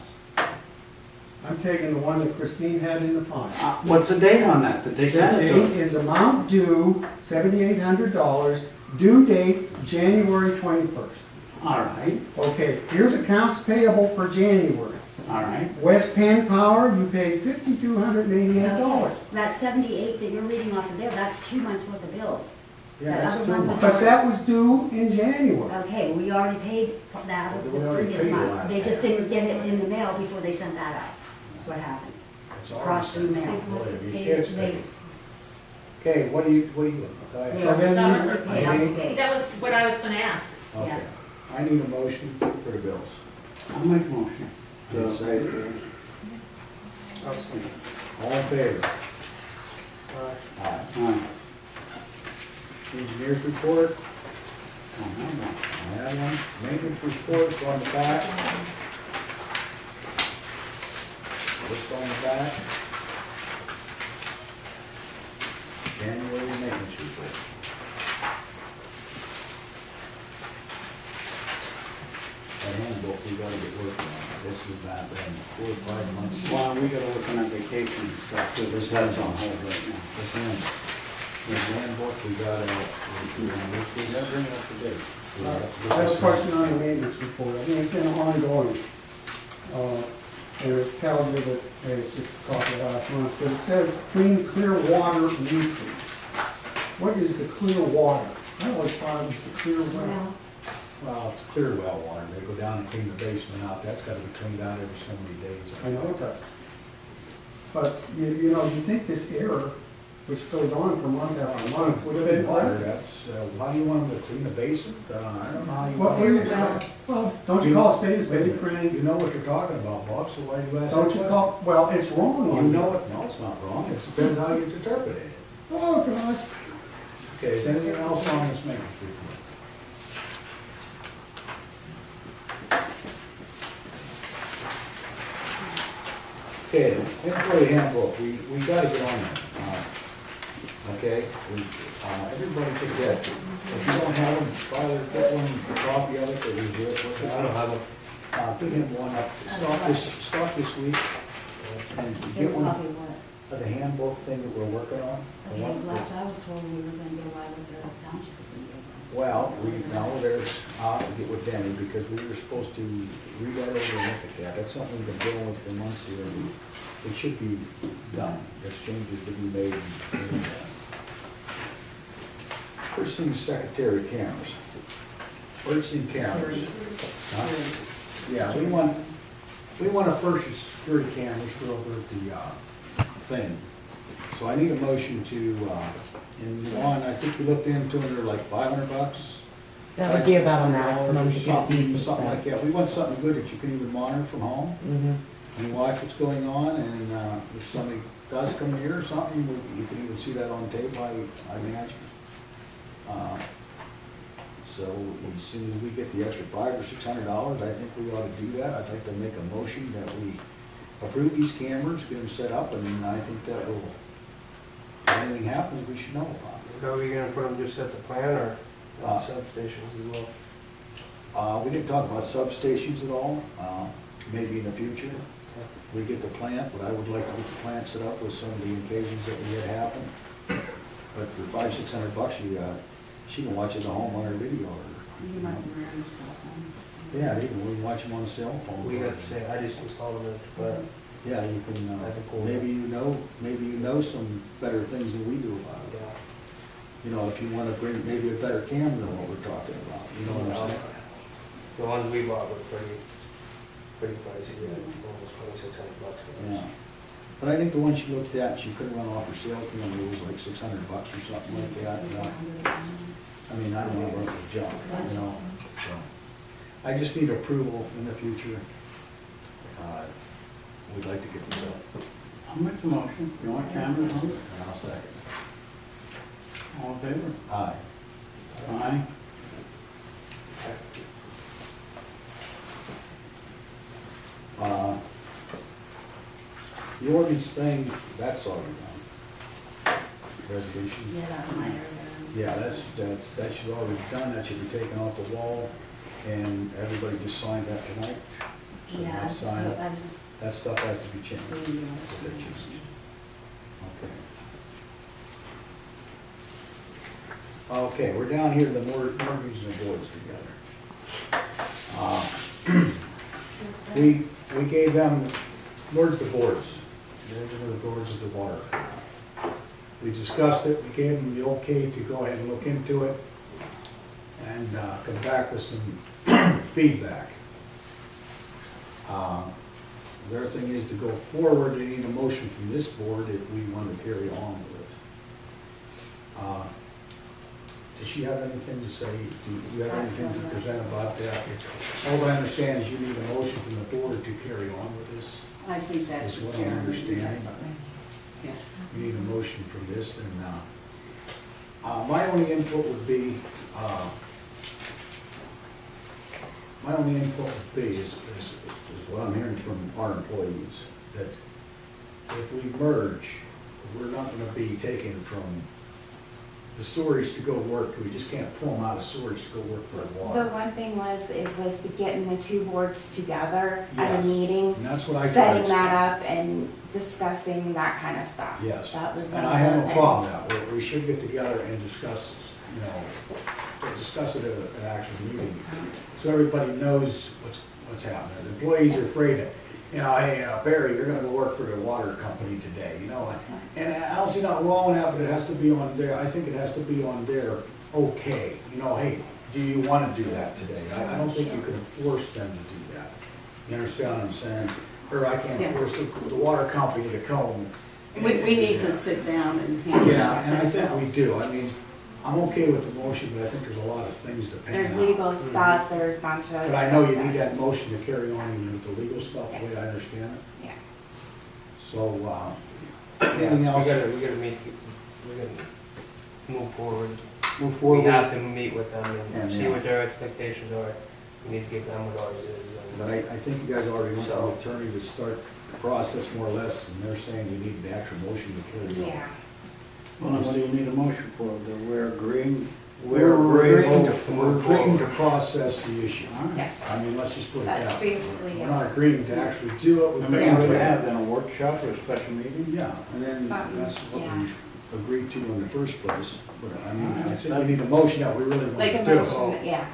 Speaker 5: I'm taking the one that Christine had in the file.
Speaker 6: What's the date on that they
Speaker 5: The
Speaker 6: sent it to
Speaker 5: date
Speaker 6: us?
Speaker 5: is amount due, $7,800, due date January 21st.
Speaker 6: All right,
Speaker 5: Okay, here's accounts payable for January.
Speaker 6: all right.
Speaker 5: West Penn Power, you paid $5,288.
Speaker 2: That 78 that you're reading off of there, that's 2 months worth of bills.
Speaker 1: Yeah,
Speaker 2: That
Speaker 1: that's
Speaker 2: other
Speaker 1: two
Speaker 2: one
Speaker 1: months.
Speaker 5: But that was due in January.
Speaker 2: Okay, we already paid that
Speaker 1: We
Speaker 2: the
Speaker 1: already
Speaker 2: previous
Speaker 1: paid the
Speaker 2: month.
Speaker 1: last
Speaker 2: They just
Speaker 1: half.
Speaker 2: didn't get it in the mail before they sent that out. That's what happened.
Speaker 1: It's already
Speaker 2: Cross through
Speaker 1: paid.
Speaker 2: mail.
Speaker 1: Believe me,
Speaker 2: They-
Speaker 1: it's
Speaker 2: they-
Speaker 1: paid. Okay, what do you, go ahead.
Speaker 5: So then
Speaker 2: That
Speaker 5: you-
Speaker 2: was what paid out the gate.
Speaker 9: That was what I was gonna ask.
Speaker 1: Okay,
Speaker 2: yeah.
Speaker 1: I need a motion for the bills.
Speaker 6: I'll make a motion.
Speaker 1: Need a second? All in favor? Aye.
Speaker 6: All right.
Speaker 1: Engineers report? I have one, maintenance report on the back. List on the back. January maintenance report. That handbook, we gotta get working on. This has not been 4 or 5 months.
Speaker 6: Well, we gotta work on vacation and stuff, too. This is on hold right now.
Speaker 1: This handbook, we gotta, we're gonna look this.
Speaker 6: Yeah, bring it up to date.
Speaker 5: I have a question on the maintenance report. I think it's been ongoing. And it tells you that, hey, it's just a copy of last month, but it says clean, clear water leak. What is the clear water? I always thought it was the clear well.
Speaker 1: Well, it's clear well water. They go down and clean the basement out. That's gotta be cleaned out every so many days.
Speaker 5: I know it does. But, you know, you'd think this error, which goes on for month after month, would have been
Speaker 1: Water,
Speaker 5: clear.
Speaker 1: that's, why do you want them to clean the basement? I don't know how you.
Speaker 5: What do you, well, don't you call a spade a spade, Franny?
Speaker 1: You know what you're talking about, Bob, so why do you ask?
Speaker 5: Don't
Speaker 1: that
Speaker 5: you
Speaker 1: question?
Speaker 5: call, well, it's wrong
Speaker 1: You
Speaker 5: on
Speaker 1: know it, no, it's not wrong, it depends how you interpret it.
Speaker 5: Oh, God.
Speaker 1: Okay, is anything else on this maintenance report? Okay, employee handbook, we gotta get on that. Okay, everybody could get, if you don't have them, Father, get one, a copy of it, or we do it.
Speaker 7: I don't have them.
Speaker 1: Give him one up, start this week, and get one of the handbook thing that we're working on. The
Speaker 2: Okay,
Speaker 1: one-
Speaker 2: last I was told we were gonna go live with the township. was gonna go live.
Speaker 1: Well, I'll have to get with Danny, because we were supposed to read that over and look at that. That's something we've been dealing with for months here, and it should be done. There's changes to be made. Purchasing secretary cameras. Purchasing cameras. Huh? Yeah, we want to purchase security cameras for over at the thing. So I need a motion to, in one, I think we looked into them, they're like $500.
Speaker 8: That would be about a maximum to get
Speaker 1: Something
Speaker 8: decent
Speaker 1: something like
Speaker 8: stuff.
Speaker 1: that. We want something good that you can even monitor from home and watch what's going on, and if somebody does come here or something, you can even see that on tape, I imagine. So as soon as we get the extra $500 or $600, I think we ought to do that. I'd like to make a motion that we approve these cameras, get them set up, and I think that will, if anything happens, we should know about it.
Speaker 7: How are you gonna put them just at the plant or at substations as well?
Speaker 1: We didn't talk about substations at all, maybe in the future. We get the plant, but I would like to get the plant set up with some of the occasions that we had happen. But for $500-600, she can watch it at home on her video.
Speaker 2: You might be on your cell phone.
Speaker 1: Yeah, we can watch them on a cell phone.
Speaker 7: We got to say, I just installed them at the plant.
Speaker 1: Yeah, you can,
Speaker 7: That'd be cool.
Speaker 1: maybe you know some better things than we do about it.
Speaker 7: Yeah.
Speaker 1: You know, if you want to bring maybe a better camera than what we're talking about, you know what I'm saying?
Speaker 7: The ones we bought were pretty pricey, almost $2,600 for those.
Speaker 1: Yeah. But I think the one she looked at, she couldn't run off her sale camera, it was like $600 or something like that. You know? I mean, I don't want to run for junk, you know, so. I just need approval in the future. We'd like to get this up.
Speaker 6: I'll make the motion. You want cameras on it?
Speaker 1: And I'll second.
Speaker 6: All in favor?
Speaker 1: Aye.
Speaker 6: Aye.
Speaker 1: The ordinance thing, that's already done. Resolution.
Speaker 2: Yeah, that's my area.
Speaker 1: Yeah, that should already be done, that should be taken off the wall, and everybody just signed that tonight. So
Speaker 2: Yeah, I
Speaker 1: let's
Speaker 2: was
Speaker 1: sign it.
Speaker 2: just
Speaker 1: That stuff has to be changed.
Speaker 2: doing the
Speaker 1: If they're changed. Okay. Okay, we're down here, the mortgage and the boards together. We gave them, where's the boards? Those are the boards of the water. We discussed it, we gave them the okay to go ahead and look into it and come back with some feedback. Their thing is to go forward, they need a motion from this board if we want to carry on with it. Does she have anything to say? Do you have anything to present about that? All I understand is you need a motion from the board to carry on with this.
Speaker 3: I think that's
Speaker 1: That's
Speaker 3: what
Speaker 1: what I'm
Speaker 3: Jeremy
Speaker 1: understanding.
Speaker 3: Yes.
Speaker 1: You need a motion from this, and my only input would be, my only input would be is what I'm hearing from our employees, that if we merge, we're not gonna be taking from the storage to go work, we just can't pull them out of storage to go work for the
Speaker 9: The
Speaker 1: water.
Speaker 9: one thing was, it was getting the two boards together at
Speaker 1: Yes.
Speaker 9: a meeting,
Speaker 1: And that's what I tried.
Speaker 9: setting that up and discussing that kind of stuff.
Speaker 1: Yes,
Speaker 9: That was
Speaker 1: and
Speaker 9: one
Speaker 1: I
Speaker 9: of
Speaker 1: have
Speaker 9: the
Speaker 1: no
Speaker 9: things.
Speaker 1: problem with that, we should get together and discuss, you know, discuss it at an actual meeting, so everybody knows what's happening. The employees are afraid that, you know, hey, Barry, you're gonna go work for the water company today, you know, and I don't see nothing wrong with that, but it has to be on their, I think it has to be on their okay, you know, hey, do you wanna do that today? I don't think you can force them to do that, you understand what I'm saying? Or I
Speaker 3: Yeah.
Speaker 1: can't force the water company to come.
Speaker 3: We need to sit down and handle
Speaker 1: Yeah, and I
Speaker 3: things
Speaker 1: think
Speaker 3: out.
Speaker 1: we do. I mean, I'm okay with the motion, but I think there's a lot of things to pan
Speaker 9: There's
Speaker 1: out.
Speaker 9: legal stuff, there's a bunch of.
Speaker 1: But I know you
Speaker 9: stuff
Speaker 1: need that motion to carry on even with the legal stuff, the way
Speaker 9: Yes.
Speaker 1: I understand it.
Speaker 9: Yeah.
Speaker 1: So,
Speaker 7: Yeah,
Speaker 1: anything
Speaker 7: we
Speaker 1: else?
Speaker 7: gotta meet, we gotta move forward.
Speaker 1: Move
Speaker 7: We
Speaker 1: forward.
Speaker 7: have to meet with them
Speaker 1: And,
Speaker 7: and see
Speaker 1: yeah.
Speaker 7: what their expectations are. We need to get them what ours is.
Speaker 1: But I think you guys already went to the attorney to start the process more or less, and they're saying you need the actual motion to carry on.
Speaker 9: Yeah.
Speaker 6: Well, then what do you need a motion for? That we're agreeing,
Speaker 1: We're agreeing
Speaker 6: agreeable
Speaker 1: to, we're agreeing to process the issue.
Speaker 6: All right.
Speaker 9: Yes.
Speaker 1: I mean, let's just put it that
Speaker 9: That's
Speaker 1: way.
Speaker 9: basically
Speaker 1: We're
Speaker 9: it.
Speaker 1: not agreeing to actually do it.
Speaker 6: I
Speaker 1: We're
Speaker 6: mean,
Speaker 1: agreeing
Speaker 6: what do we
Speaker 1: to-
Speaker 6: have, then a workshop or a special meeting?
Speaker 1: Yeah, and then
Speaker 9: Something,
Speaker 1: that's what
Speaker 9: yeah.
Speaker 1: we agreed to in the first place. But I mean, I think we need a motion that we really want
Speaker 9: Like
Speaker 1: to
Speaker 9: a
Speaker 1: do.
Speaker 9: motion, yeah.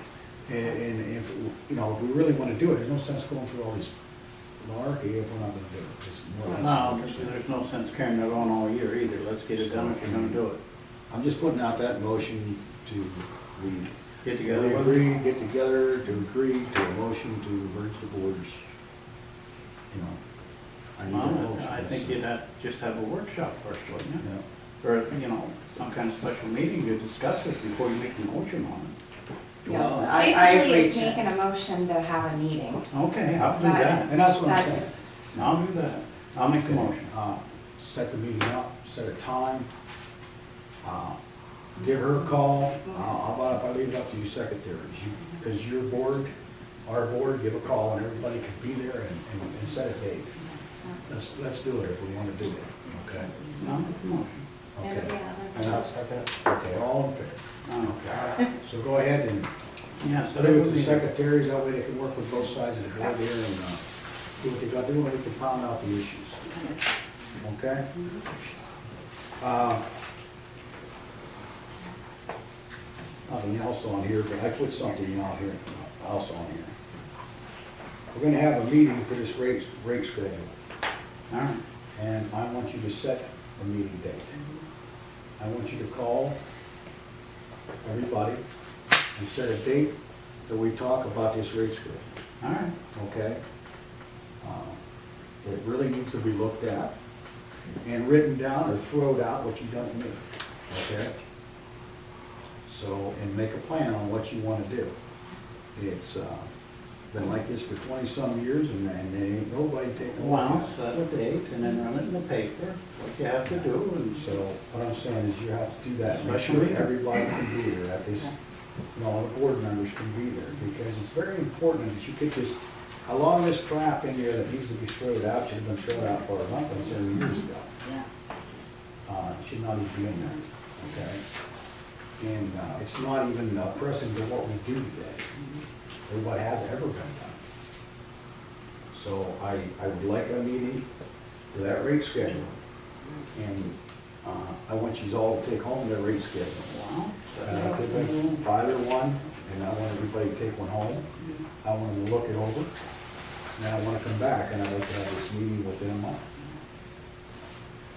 Speaker 1: And if, you know, if we really want to do it, there's no sense going through all this malarkey if we're not going to do it. It's more or
Speaker 6: No,
Speaker 1: less-
Speaker 6: there's no sense carrying it on all year either. Let's get it done if you're gonna do it.
Speaker 1: I'm just putting out that motion to,
Speaker 6: Get
Speaker 1: we
Speaker 6: together with
Speaker 1: agree, get together to agree to a motion to merge the boards. You know, I need that
Speaker 6: Well,
Speaker 1: motion.
Speaker 6: I think you'd have, just have a workshop first, wouldn't you?
Speaker 1: Yeah.
Speaker 6: Or, you know, some kind of special meeting to discuss this before you make the motion on
Speaker 3: Yeah,
Speaker 1: Well,
Speaker 3: I
Speaker 9: Basically,
Speaker 3: agree
Speaker 9: it's
Speaker 3: to
Speaker 9: making a motion to have a meeting.
Speaker 6: it. Okay, I'll do
Speaker 9: But-
Speaker 6: that.
Speaker 1: And that's what I'm
Speaker 9: That's,
Speaker 1: saying.
Speaker 6: I'll do that. I'll make the motion.
Speaker 1: Set the meeting up, set a time, give her a call. How about if I leave it up to you secretaries? Because your board, our board, give a call and everybody can be there and set a date. Let's do it if we want to do it, okay?
Speaker 6: I'll make the motion.
Speaker 1: Okay.
Speaker 7: And I'll second it.
Speaker 1: Okay, all in favor? Okay. So go ahead and
Speaker 6: Yeah, so
Speaker 1: leave
Speaker 6: that
Speaker 1: it
Speaker 6: would
Speaker 1: to the
Speaker 6: be,
Speaker 1: secretaries, that way they can work with both sides of the board here and do what they got to do, and we can pound out the issues. Okay? Nothing else on here, but I put something out here, else on here. We're gonna have a meeting for this rate schedule,
Speaker 6: all right.
Speaker 1: and I want you to set a meeting date. I want you to call everybody and set a date that we talk about this rate schedule,
Speaker 6: All right.
Speaker 1: okay? It really needs to be looked at and written down or throwed out what you don't need, okay? So, and make a plan on what you want to do. It's been like this for 20-some years, and there ain't nobody taking a look at
Speaker 6: Well,
Speaker 1: it.
Speaker 6: set a date and then run it in the paper, what you have to do, and
Speaker 1: So what I'm saying is you have to do that, make
Speaker 6: Special
Speaker 1: sure
Speaker 6: meeting.
Speaker 1: everybody can be there, at least, you know, all the board members can be there, because it's very important that you get this, a lot of this crap in here that needs to be thrown out, should have been thrown out for as I'm concerned years ago. Should not even be in there, okay? And it's not even pressing to what we do today, or what has ever been done. So I would like a meeting for that rate schedule. And I want you all to take home their rate schedule.
Speaker 6: wow.
Speaker 1: Five or one, and I want everybody to take one home. I want them to look it over. And then I want to come back and I'd like to have this meeting with them on.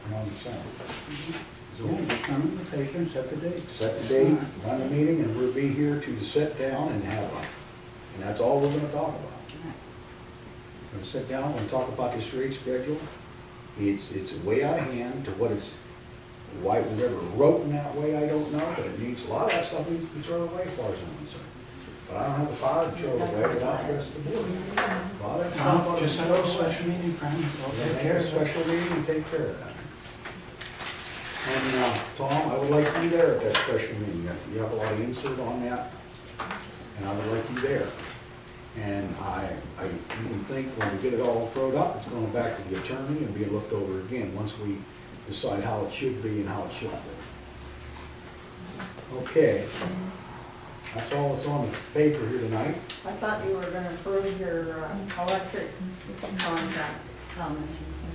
Speaker 1: You know what I'm saying?
Speaker 6: So we'll
Speaker 1: So
Speaker 6: come in the paper and set the date.
Speaker 1: set the date, run the meeting, and we'll be here to sit down and have a, and that's all we're going to talk about. We're going to sit down and talk about this rate schedule. It's way out of hand to what it's, why it was ever wrote in that way, I don't know, but it needs, a lot of that stuff needs to be thrown away as far as I'm concerned. But I don't have the power to throw it away without the rest of the board. A lot of that stuff ought to
Speaker 6: Just
Speaker 1: be
Speaker 6: set
Speaker 1: thrown
Speaker 6: up a
Speaker 1: away.
Speaker 6: special meeting, Frank. We'll
Speaker 1: Yeah,
Speaker 6: take
Speaker 1: make
Speaker 6: care
Speaker 1: a
Speaker 6: of it.
Speaker 1: special meeting and take care of that. And Tom, I would like you there at that special meeting. You have a lot of insert on that, and I would like you there. And you can think when we get it all thrown up, it's going back to the attorney and being looked over again, once we decide how it should be and how it shouldn't be. Okay, that's all that's on the paper here tonight.
Speaker 4: I thought you were gonna approve your electric contract,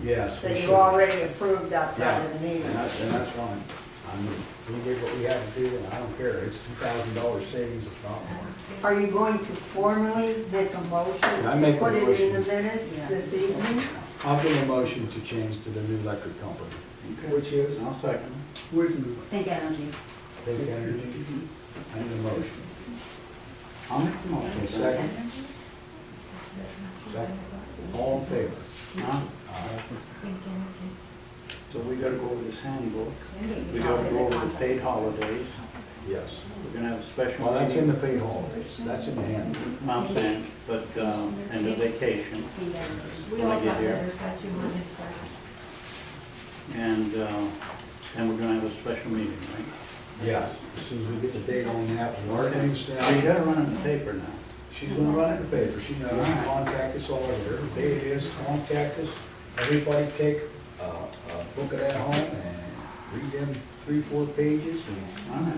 Speaker 1: Yes, we
Speaker 4: that you
Speaker 1: should.
Speaker 4: already approved outside of the meeting.
Speaker 1: And that's fine. I mean, we did what we had to do, and I don't care. It's $2,000 savings, it's not more.
Speaker 4: Are you going to formally make a motion
Speaker 1: I
Speaker 4: to
Speaker 1: make a
Speaker 4: put it in
Speaker 1: motion.
Speaker 4: the minutes
Speaker 2: Yeah.
Speaker 4: this evening?
Speaker 1: I'll give a motion to change to the new electric company.
Speaker 5: Which is,
Speaker 6: I'll second.
Speaker 5: with me.
Speaker 2: Think Energy.
Speaker 1: Take Energy. I need a motion.
Speaker 6: I'll make the motion.
Speaker 1: Okay, second. Second. All in favor?
Speaker 6: Huh?
Speaker 1: Aye.
Speaker 6: So we gotta go over this handbook, we gotta go over the paid holidays,
Speaker 1: Yes.
Speaker 6: we're gonna have a special
Speaker 1: Well, that's in the
Speaker 6: meeting.
Speaker 1: paid holidays. That's in the handbook.
Speaker 6: I'm saying, but, and the vacation,
Speaker 2: Think Energy.
Speaker 6: when I get here. And we're gonna have a special meeting, right?
Speaker 1: Yes. As soon as we get the date on that, we'll mark things
Speaker 6: So you
Speaker 1: down.
Speaker 6: gotta run it in the paper now.
Speaker 1: She's gonna run it in the paper. She knows. Contact us all over. The date is, contact us. Everybody take a book of that home and read them 3-4 pages
Speaker 6: All right.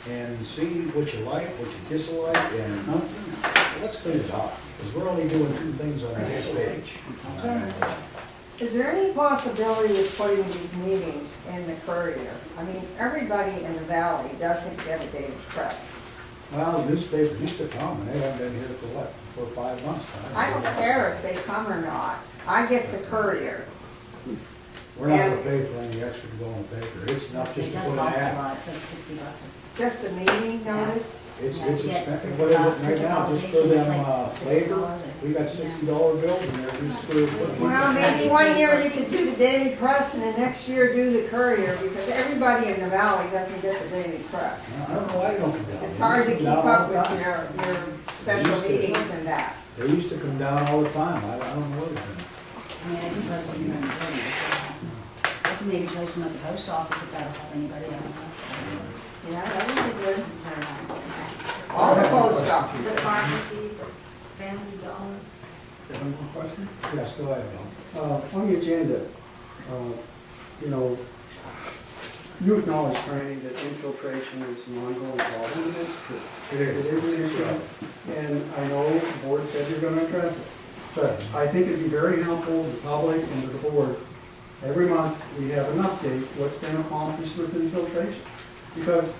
Speaker 1: and see what you like, what you dislike, and
Speaker 6: No,
Speaker 1: let's clean it up. Because we're only doing 2 things on this page.
Speaker 6: that's all right.
Speaker 4: Is there any possibility of putting these meetings in the Courier? I mean, everybody in the valley doesn't get a daily press.
Speaker 1: Well, the newspapers used to come, and they haven't been here for what, 4 or 5 months now.
Speaker 4: I don't care if they come or not. I get the Courier.
Speaker 1: We're not gonna pay for any extra to go on the paper. It's not just
Speaker 2: It
Speaker 1: to
Speaker 2: does
Speaker 1: put an
Speaker 2: cost a
Speaker 1: ad.
Speaker 2: lot, it's like $60.
Speaker 4: Just a meeting notice?
Speaker 1: It's
Speaker 2: Yeah, you get
Speaker 1: expensive.
Speaker 2: for
Speaker 1: What is it
Speaker 2: the
Speaker 1: right now? Just for
Speaker 2: publication, it's
Speaker 1: them,
Speaker 2: like
Speaker 1: labor?
Speaker 2: $60.
Speaker 1: We got $60 bills in there just for.
Speaker 4: Well, maybe one year you could do the Daily Press and the next year do the Courier, because everybody in the valley doesn't get the Daily Press.
Speaker 1: I don't know why they don't come down.
Speaker 4: It's
Speaker 1: They
Speaker 4: hard to
Speaker 1: used
Speaker 4: keep
Speaker 1: come down all
Speaker 4: up
Speaker 1: the
Speaker 4: with
Speaker 1: time.
Speaker 4: your special meetings and that.
Speaker 1: They used to come down all the time. I don't know what it's been.
Speaker 2: I mean, I can post them here in the building. I can maybe post them at the post office if that'll help anybody, I don't know.
Speaker 4: Yeah, that would be good.
Speaker 2: Turn it on.
Speaker 4: All the post office.
Speaker 2: Is it pharmacy for Family Dollar?
Speaker 5: One more question?
Speaker 1: Yes, go ahead, Bill.
Speaker 5: On the agenda, you know, you acknowledge, Franny, that infiltration is an ongoing problem, and it's true. It is an issue, and I know the board said you're gonna address it. But I think it'd be very helpful to the public and to the board, every month, we have an update, what's been accomplished with infiltration. Because,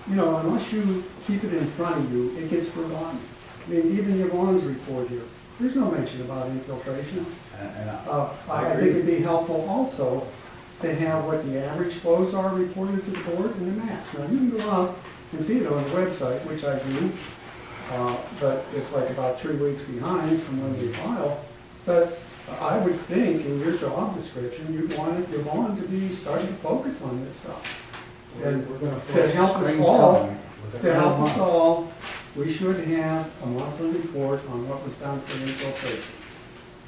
Speaker 5: you know, unless you keep it in front of you, it gets forgotten. I mean, even Yvonne's report here, there's no mention about infiltration.
Speaker 1: And
Speaker 5: I think it'd be helpful also to have what the average flows are reported to the board and the max. Now, you can go out and see it on the website, which I do, but it's like about 3 weeks behind from when we file. But I would think in your job description, you'd want Yvonne to be starting to focus on this stuff. And
Speaker 1: we're gonna.
Speaker 5: to help us all, we should have a monthly report on what was done for infiltration.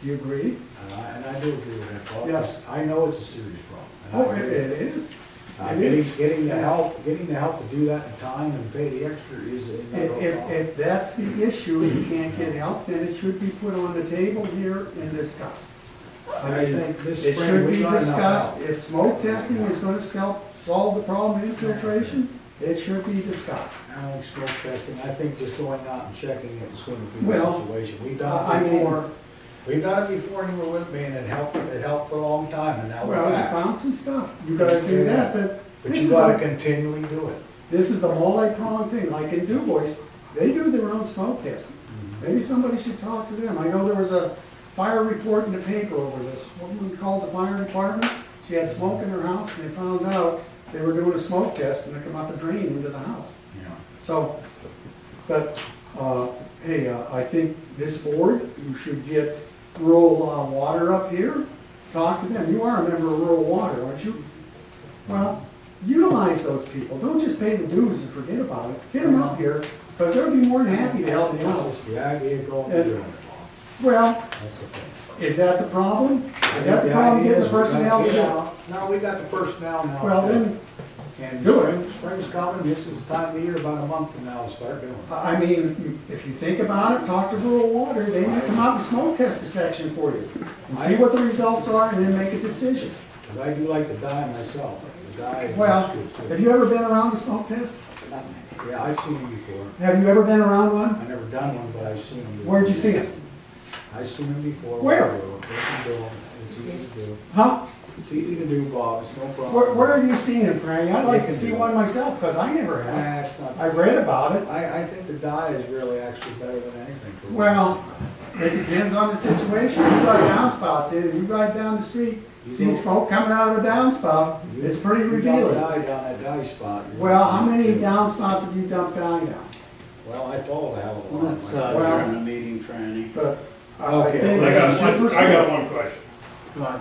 Speaker 5: Do you agree?
Speaker 1: And I do agree with that, Paul.
Speaker 5: Yes.
Speaker 1: I know it's a serious problem. and I
Speaker 5: Oh,
Speaker 1: agree.
Speaker 5: it is. It
Speaker 1: Getting,
Speaker 5: is.
Speaker 1: getting the help to do that in time and pay the extra is another problem.
Speaker 5: If that's the issue, you can't get help, then it should be put on the table here and discussed.
Speaker 1: I think this
Speaker 5: It
Speaker 1: spring
Speaker 5: should
Speaker 1: we
Speaker 5: be
Speaker 1: got enough
Speaker 5: discussed.
Speaker 1: help.
Speaker 5: If smoke testing is gonna solve the problem of infiltration, it should be discussed.
Speaker 1: I don't think smoke testing, I think just going out and checking it is going to be the
Speaker 5: Well,
Speaker 1: situation. We've
Speaker 5: I
Speaker 1: done it
Speaker 5: mean-
Speaker 1: before, we've done it before and you were with me and it helped for a long time and now we're
Speaker 5: Well, you
Speaker 1: back.
Speaker 5: found some stuff. You gotta do that, but
Speaker 1: But
Speaker 5: this
Speaker 1: you
Speaker 5: is
Speaker 1: gotta
Speaker 5: a,
Speaker 1: continually do it.
Speaker 5: this is a multi-pronged thing. Like in Du Bois, they do their own smoke testing. Maybe somebody should talk to them. I know there was a fire report in the paper over this. Woman called the fire department. She had smoke in her house and they found out they were doing a smoke test and it come up a drain into the house.
Speaker 1: Yeah.
Speaker 5: So, but, hey, I think this board, you should get rural water up here. Talk to them. You are a member of rural water, aren't you? Well, utilize those people. Don't just pay the dues and forget about it. Get them up here, because they'll be more than happy to help you out.
Speaker 1: The idea of going
Speaker 5: And-
Speaker 1: to doing it.
Speaker 5: Well,
Speaker 1: That's the thing.
Speaker 5: is that the problem? Is that the problem,
Speaker 1: idea
Speaker 5: getting the
Speaker 1: is we gotta
Speaker 5: personnel to
Speaker 1: get
Speaker 5: do it?
Speaker 1: out. No, we got the personnel now.
Speaker 5: Well, then
Speaker 6: And
Speaker 5: Do it.
Speaker 6: spring's coming, this is the time of year, about a month from now, to start doing it.
Speaker 5: I mean, if you think about it, talk to rural water, they may come out and smoke test a section for you. And see what the results are and then make a decision.
Speaker 6: But I do like to dye myself. The dye is
Speaker 5: Well,
Speaker 6: good too.
Speaker 5: have you ever been around the smoke test?
Speaker 6: Yeah, I've seen them before.
Speaker 5: Have you ever been around one?
Speaker 6: I've never done one, but I've seen them before.
Speaker 5: Where'd you see it?
Speaker 6: I've seen them before.
Speaker 5: Where?
Speaker 6: They can do 'em. It's easy to do.
Speaker 5: Huh?
Speaker 6: It's easy to do, Bob, it's no problem.
Speaker 5: Where have you seen it, Franny? I'd like to see one myself, because I never have.
Speaker 6: That's not.
Speaker 5: I've read about it.
Speaker 6: I think the dye is really actually better than anything. for
Speaker 5: Well, it depends on the situation. You got downspouts in, and you ride down the street, see smoke coming out of a downspout, it's pretty
Speaker 6: You
Speaker 5: revealing.
Speaker 6: got dye down that dye spot.
Speaker 5: Well, how many downspouts have you dumped dye down?
Speaker 6: Well, I followed a hell of a lot.
Speaker 1: Let's
Speaker 5: Well-
Speaker 1: adjourn the meeting, Franny.
Speaker 5: But I
Speaker 6: Okay.
Speaker 5: think
Speaker 10: I got
Speaker 5: you should
Speaker 10: one,
Speaker 5: pursue
Speaker 10: I
Speaker 5: it.
Speaker 10: got one question.
Speaker 5: Go on.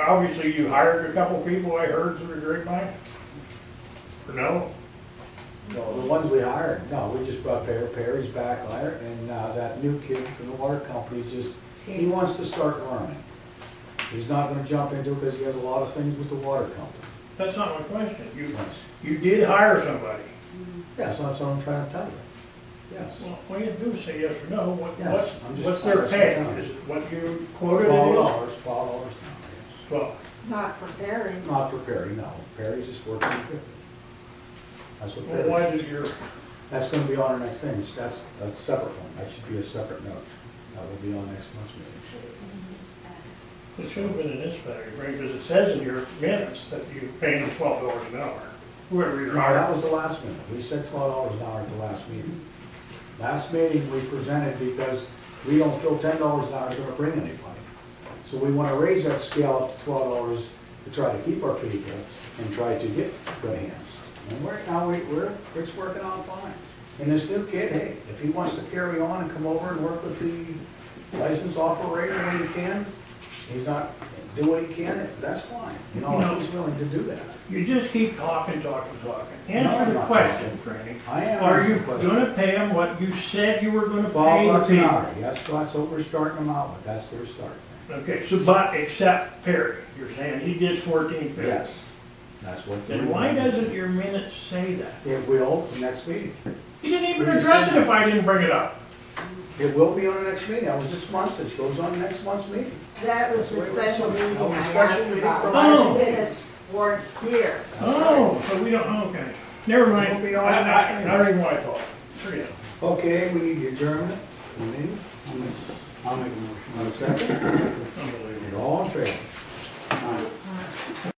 Speaker 10: Obviously you hired a couple people, I heard through the grapevine? Or no?
Speaker 6: No, the ones we hired, no, we just brought Perry's back there, and that new kid from the water company he wants to start learning. He's not gonna jump into it because he has a lot of things with the water company.
Speaker 10: That's not my question.
Speaker 6: Yes.
Speaker 10: You did hire somebody.
Speaker 6: Yes, that's what I'm trying to tell you. Yes.
Speaker 10: Well, all you have to do is say yes or no.
Speaker 6: Yes, I'm just-
Speaker 10: What's their
Speaker 6: I'm
Speaker 10: pay?
Speaker 6: just-
Speaker 10: Is it what you quoted it
Speaker 6: $12
Speaker 10: is?
Speaker 6: now, yes.
Speaker 10: Well,
Speaker 4: Not for Barry.
Speaker 6: Not for Perry, no. Perry's is $14.50. That's what
Speaker 10: well,
Speaker 6: Perry,
Speaker 10: why does your,
Speaker 6: that's gonna be on our next thing. That's a separate one. That should be a separate note. That will be on next month's meeting.
Speaker 10: it should have been in this package, right? Because it says in your minutes that you pay them $12 an hour. Whoever you're
Speaker 6: No, that
Speaker 10: hiring.
Speaker 6: was the last minute. We said $12 an hour at the last meeting. Last meeting, we presented because we don't feel $10 an hour is gonna bring anybody. So we wanna raise that scale up to $12 to try to keep our people and try to get good hands. And it's working on fine. And this new kid, hey, if he wants to carry on and come over and work with the licensed operator when he can, he's not, do what he can, that's fine. You know, if he's willing to do that.
Speaker 10: You just keep talking.
Speaker 6: No,
Speaker 10: Answer
Speaker 6: I'm
Speaker 10: the
Speaker 6: not
Speaker 10: question, Franny.
Speaker 6: I am.
Speaker 10: Are you
Speaker 6: answering the question.
Speaker 10: gonna pay them what you said you were gonna pay
Speaker 6: $12
Speaker 10: the
Speaker 6: an
Speaker 10: people?
Speaker 6: hour, yes, that's what we're starting them out with, that's their start.
Speaker 10: Okay, so but except Perry, you're saying he gets 14.50.
Speaker 6: Yes, that's what.
Speaker 10: Then why doesn't your minutes say that?
Speaker 6: It will, the next meeting.
Speaker 10: You didn't even address it if I didn't bring it up.
Speaker 6: It will be on the next meeting, that was this month's, it goes on next month's meeting.
Speaker 4: That was the special meeting
Speaker 6: That was
Speaker 4: I
Speaker 6: a special
Speaker 4: asked
Speaker 6: meeting
Speaker 4: about.
Speaker 6: for-
Speaker 10: Oh.
Speaker 4: My minutes weren't here.
Speaker 10: Oh, so we don't, okay. Never mind.
Speaker 6: We'll be on the next meeting.
Speaker 10: I don't even want to talk. Forget it.
Speaker 6: Okay, we need the adjournment. We need,
Speaker 1: I'll make a motion.
Speaker 6: on a second,
Speaker 10: Unbelievable.
Speaker 6: you're all in favor.
Speaker 1: Aye.